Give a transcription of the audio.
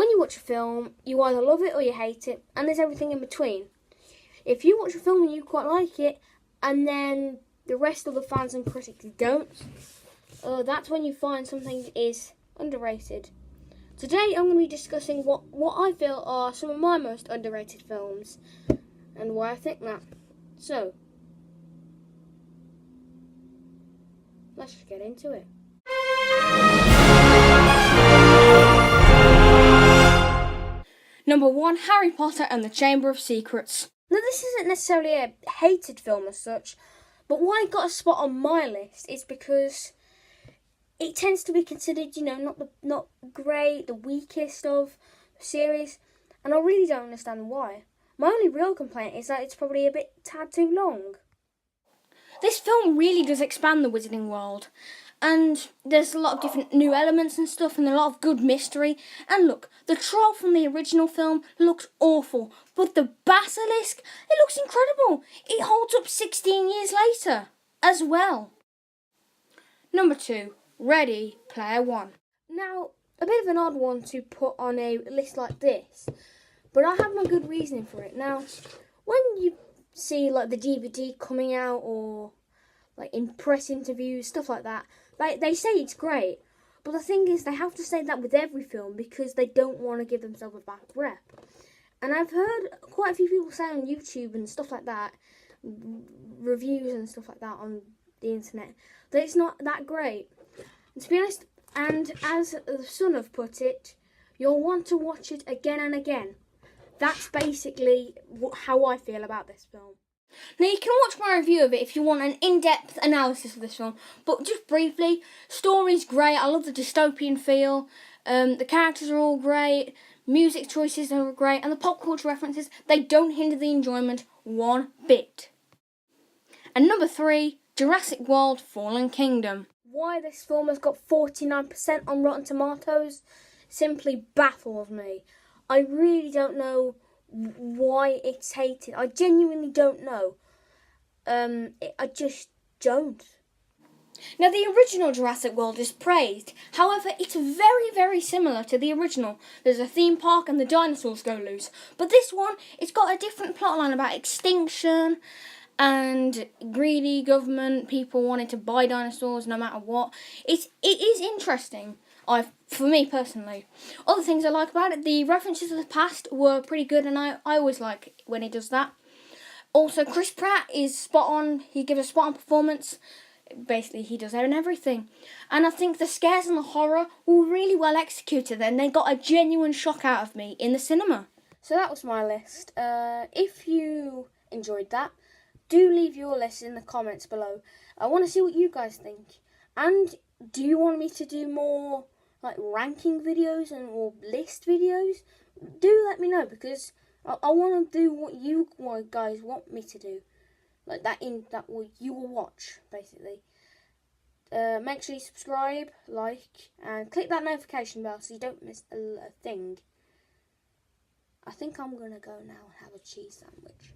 When you watch a film, you either love it or you hate it, and there's everything in between. If you watch a film and you quite like it, and then the rest of the fans and critics don't, that's when you find something is underrated. Today I'm going to be discussing what I feel are some of my most underrated films, and why I think that. So, let's just get into it. Number 1, Harry Potter and the Chamber of Secrets. Now, this isn't necessarily a hated film as such, but why it got a spot on my list is because it tends to be considered, not great, the weakest of the series, and I really don't understand why. My only real complaint is that it's probably a tad too long. This film really does expand the Wizarding world, and there's a lot of different new elements and stuff, and a lot of good mystery. And look, the troll from the original film looked awful, but the basilisk, it looks incredible. It holds up 16 years later as well. Number 2, Ready Player One. Now, a bit of an odd one to put on a list like this, but I have my good reasoning for it. Now, when you see like the DVD coming out or like in press interviews, stuff like that, they say it's great, but the thing is they have to say that with every film because they don't want to give themselves a bad rep. And I've heard quite a few people say on YouTube and stuff like that, reviews and stuff like that on the internet, that it's not that great. And to be honest, and as the Sun have put it, you'll want to watch it again and again. That's basically how I feel about this film. Now, you can watch my review of it if you want an in-depth analysis of this film, but just briefly, story's great, I love the dystopian feel, the characters are all great, music choices are great, and the pop culture references, they don't hinder the enjoyment one bit. And number 3, Jurassic World Fallen Kingdom. Why this film has got 49% on Rotten Tomatoes simply baffles me. I really don't know why it's hated. I genuinely don't know. I just don't. Now, the original Jurassic World is praised. However, it's very, very similar to the original. There's a theme park and the dinosaurs go loose. But this one, it's got a different plotline about extinction and greedy government people wanting to buy dinosaurs no matter what. It is interesting. For me personally. Other things I like about it, the references to the past were pretty good, and I always like when he does that. Also, Chris Pratt is spot on. He gives a spot on performance. Basically, he does everything. And I think the scares and the horror were really well executed, and they got a genuine shock out of me in the cinema. So that was my list. If you enjoyed that, do leave your list in the comments below. I want to see what you guys think. And do you want me to do more like ranking videos or list videos? Do let me know, because I want to do what you guys want me to do, like that you will watch basically. Make sure you subscribe, like, and click that notification bell so you don't miss a thing. I think I'm gonna go now and have a cheese sandwich.